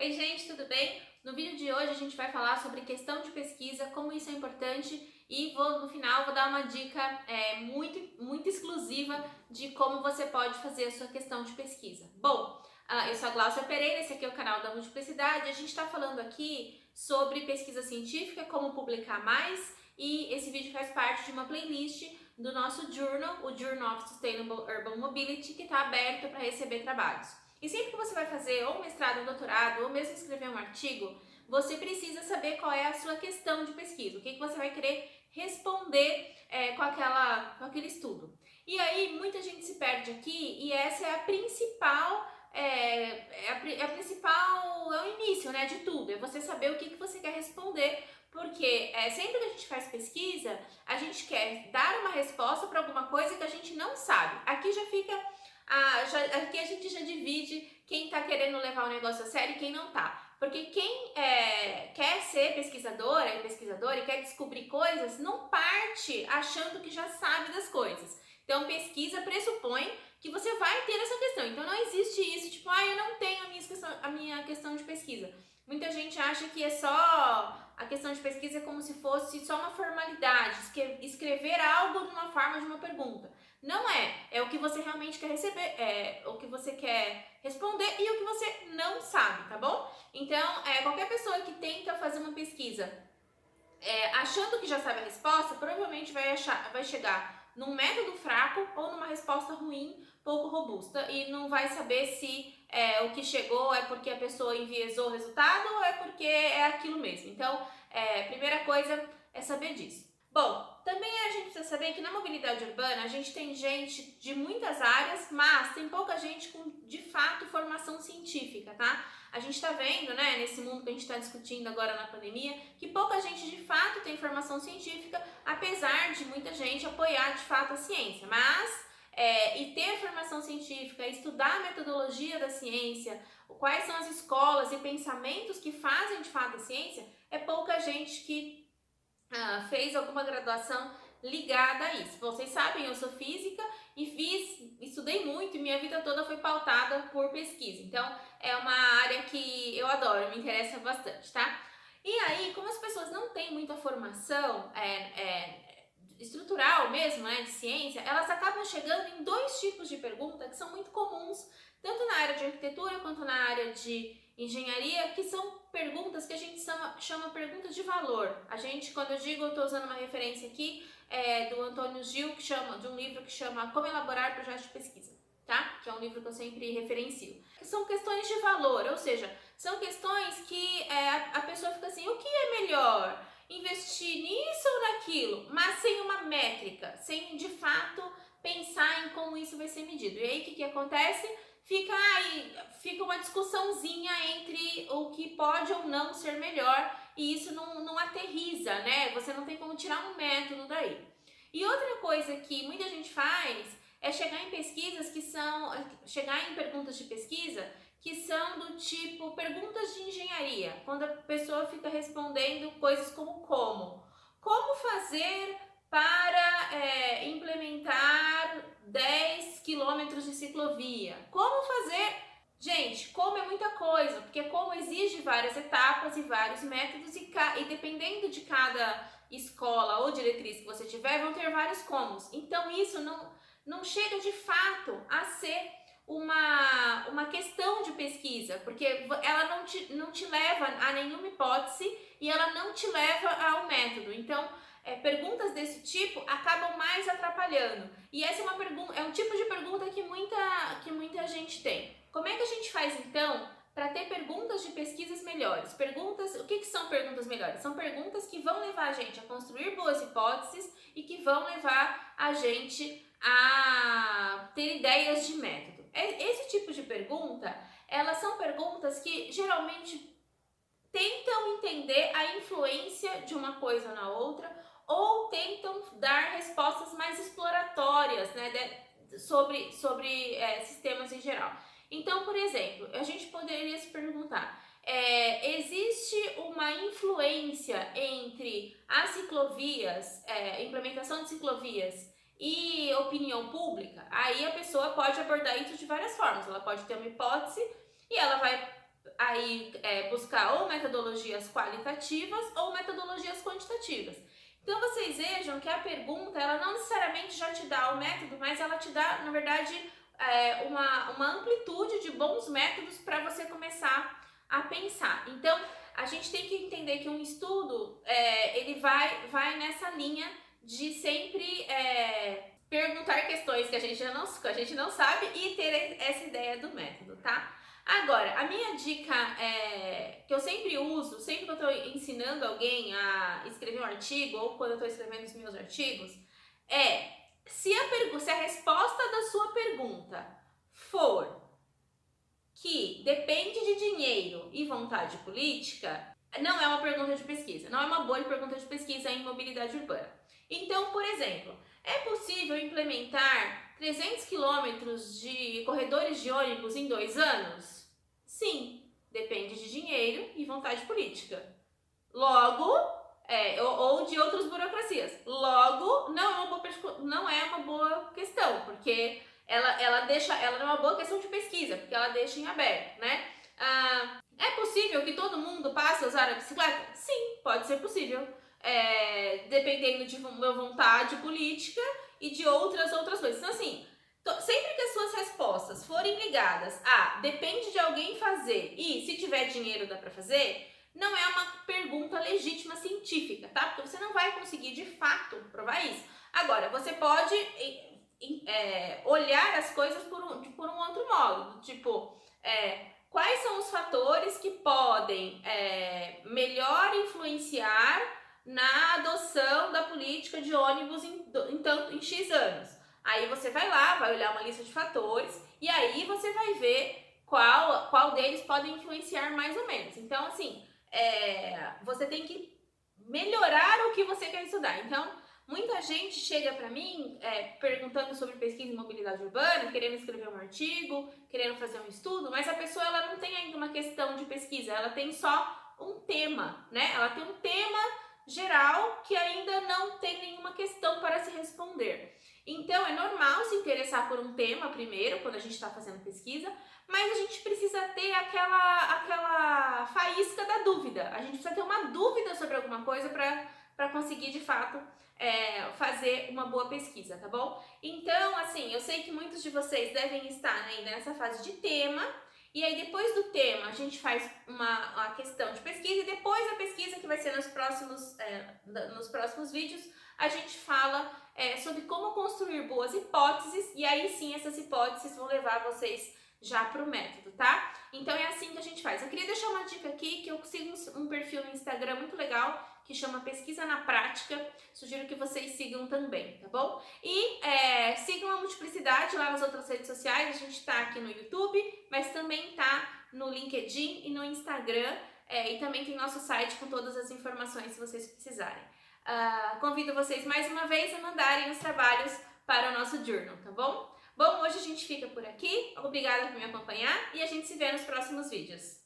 Oi gente, tudo bem? No vídeo de hoje a gente vai falar sobre questão de pesquisa, como isso é importante e no final vou dar uma dica muito exclusiva de como você pode fazer a sua questão de pesquisa. Bom, eu sou a Glaucia Pereira, esse aqui é o canal da Multiplicidade. A gente está falando aqui sobre pesquisa científica, como publicar mais, e esse vídeo faz parte de uma playlist do nosso journal, o Journal of Sustainable Urban Mobility, que está aberto para receber trabalhos. E sempre que você vai fazer ou um mestrado, um doutorado, ou mesmo escrever um artigo, você precisa saber qual é a sua questão de pesquisa, o que você vai querer responder com aquele estudo. E aí muita gente se perde aqui e essa é a principal, é o início, né, de tudo, é você saber o que você quer responder, porque sempre que a gente faz pesquisa, a gente quer dar uma resposta para alguma coisa que a gente não sabe. Aqui já fica aqui a gente já divide quem está querendo levar o negócio a sério e quem não está. Porque quem quer ser pesquisador e quer descobrir coisas, não parte achando que já sabe das coisas. Então, pesquisa pressupõe que você vai ter essa questão. Então, não existe isso, tipo, eu não tenho a minha questão de pesquisa. Muita gente acha que é só a questão de pesquisa é como se fosse só uma formalidade, escrever algo de uma forma de uma pergunta. Não é o que você realmente quer receber, é o que você quer responder e o que você não sabe, tá bom? Então, qualquer pessoa que tenta fazer uma pesquisa achando que já sabe a resposta, provavelmente vai chegar num método fraco ou numa resposta ruim, pouco robusta, e não vai saber se o que chegou é porque a pessoa enviesou o resultado ou é porque é aquilo mesmo. Então, primeira coisa é saber disso. Bom, também a gente precisa saber que na mobilidade urbana a gente tem gente de muitas áreas, mas tem pouca gente com, de fato, formação científica, tá? A gente está vendo, né, nesse mundo que a gente está discutindo agora na pandemia, que pouca gente de fato tem formação científica, apesar de muita gente apoiar de fato a ciência. Mas, e ter formação científica, estudar a metodologia da ciência, quais são as escolas e pensamentos que fazem de fato a ciência, é pouca gente que fez alguma graduação ligada a isso. Vocês sabem, eu sou física e estudei muito e minha vida toda foi pautada por pesquisa. Então, é uma área que eu adoro, me interessa bastante, tá? E aí, como as pessoas não têm muita formação estrutural mesmo, né, de ciência, elas acabam chegando em dois tipos de pergunta que são muito comuns, tanto na área de arquitetura quanto na área de engenharia, que são perguntas que a gente chama perguntas de valor. A gente, quando eu digo, eu estou usando uma referência aqui do Antônio Gil, de um livro que chama Como Elaborar Projetos de Pesquisa, tá? Que é um livro que eu sempre referencio. São questões de valor, ou seja, são questões que a pessoa fica assim, o que é melhor? Investir nisso ou naquilo? Mas sem uma métrica, sem de fato pensar em como isso vai ser medido. E aí o que acontece? Fica uma discussãozinha entre o que pode ou não ser melhor e isso não aterriza, né? Você não tem como tirar um método daí. E outra coisa que muita gente faz é chegar em perguntas de pesquisa que são do tipo perguntas de engenharia, quando a pessoa fica respondendo coisas como fazer para implementar 10 quilômetros de ciclovia, como fazer. Gente, como é muita coisa, porque como exige várias etapas e vários métodos e dependendo de cada escola ou diretriz que você tiver, vão ter vários comos. Então isso não chega de fato a ser uma questão de pesquisa, porque ela não te leva a nenhuma hipótese e ela não te leva ao método. Então, perguntas desse tipo acabam mais atrapalhando. E essa é um tipo de pergunta que muita gente tem. Como é que a gente faz então para ter perguntas de pesquisas melhores? O que são perguntas melhores? São perguntas que vão levar a gente a construir boas hipóteses e que vão levar a gente a ter ideias de método. Esse tipo de pergunta, elas são perguntas que geralmente tentam entender a influência de uma coisa na outra ou tentam dar respostas mais exploratórias, né, sobre sistemas em geral. Então, por exemplo, a gente poderia se perguntar, existe uma influência entre as ciclovias, implementação de ciclovias e opinião pública? Aí a pessoa pode abordar isso de várias formas. Ela pode ter uma hipótese e ela vai aí buscar ou metodologias qualitativas ou metodologias quantitativas. Então vocês vejam que a pergunta, ela não necessariamente já te dá o método, mas ela te dá, na verdade, uma amplitude de bons métodos para você começar a pensar. Então, a gente tem que entender que um estudo, ele vai nessa linha de sempre perguntar questões que a gente não sabe e ter essa ideia do método, tá? Agora, a minha dica que eu sempre uso, sempre que eu estou ensinando alguém a escrever um artigo ou quando eu estou escrevendo os meus artigos, se a resposta da sua pergunta for que depende de dinheiro e vontade política, não é uma pergunta de pesquisa, não é uma boa pergunta de pesquisa em mobilidade urbana. Então, por exemplo, é possível implementar 300 quilômetros de corredores de ônibus em 2 anos? Sim, depende de dinheiro e vontade política. Logo, ou de outras burocracias. Logo, não é uma boa questão, porque ela não é uma boa questão de pesquisa, porque ela deixa em aberto, né? É possível que todo mundo passe a usar a bicicleta? Sim, pode ser possível. Dependendo de uma vontade política e de outras coisas. Então, assim, sempre que as suas respostas forem ligadas a depende de alguém fazer e se tiver dinheiro dá para fazer, não é uma pergunta legítima científica, tá? Porque você não vai conseguir de fato provar isso. Agora, você pode olhar as coisas por um outro modo, tipo, quais são os fatores que podem melhor influenciar na adoção da política de ônibus em X anos. Aí você vai lá, vai olhar uma lista de fatores e aí você vai ver qual deles podem influenciar mais ou menos. Então, assim, você tem que melhorar o que você quer estudar. Então, muita gente chega para mim perguntando sobre pesquisa em mobilidade urbana, querendo escrever um artigo, querendo fazer um estudo, mas a pessoa ela não tem ainda uma questão de pesquisa, ela tem só um tema, né? Ela tem um tema geral que ainda não tem nenhuma questão para se responder. Então, é normal se interessar por um tema primeiro, quando a gente está fazendo pesquisa, mas a gente precisa ter aquela faísca da dúvida. A gente precisa ter uma dúvida sobre alguma coisa para conseguir, de fato, fazer uma boa pesquisa, tá bom? Então, assim, eu sei que muitos de vocês devem estar ainda nessa fase de tema, e aí depois do tema a gente faz uma questão de pesquisa, e depois da pesquisa, que vai ser nos próximos vídeos, a gente fala sobre como construir boas hipóteses, e aí sim essas hipóteses vão levar vocês já para o método, tá? Então é assim que a gente faz. Eu queria deixar uma dica aqui, que eu sigo um perfil no Instagram muito legal, que chama Pesquisa na Prática, sugiro que vocês sigam também, tá bom? E sigam a Multiplicidade lá nas outras redes sociais, a gente tá aqui no YouTube, mas também tá no LinkedIn e no Instagram, e também tem nosso site com todas as informações se vocês precisarem. Convido vocês mais uma vez a mandarem os trabalhos para o nosso journal, tá bom? Bom, hoje a gente fica por aqui, obrigada por me acompanhar e a gente se vê nos próximos vídeos.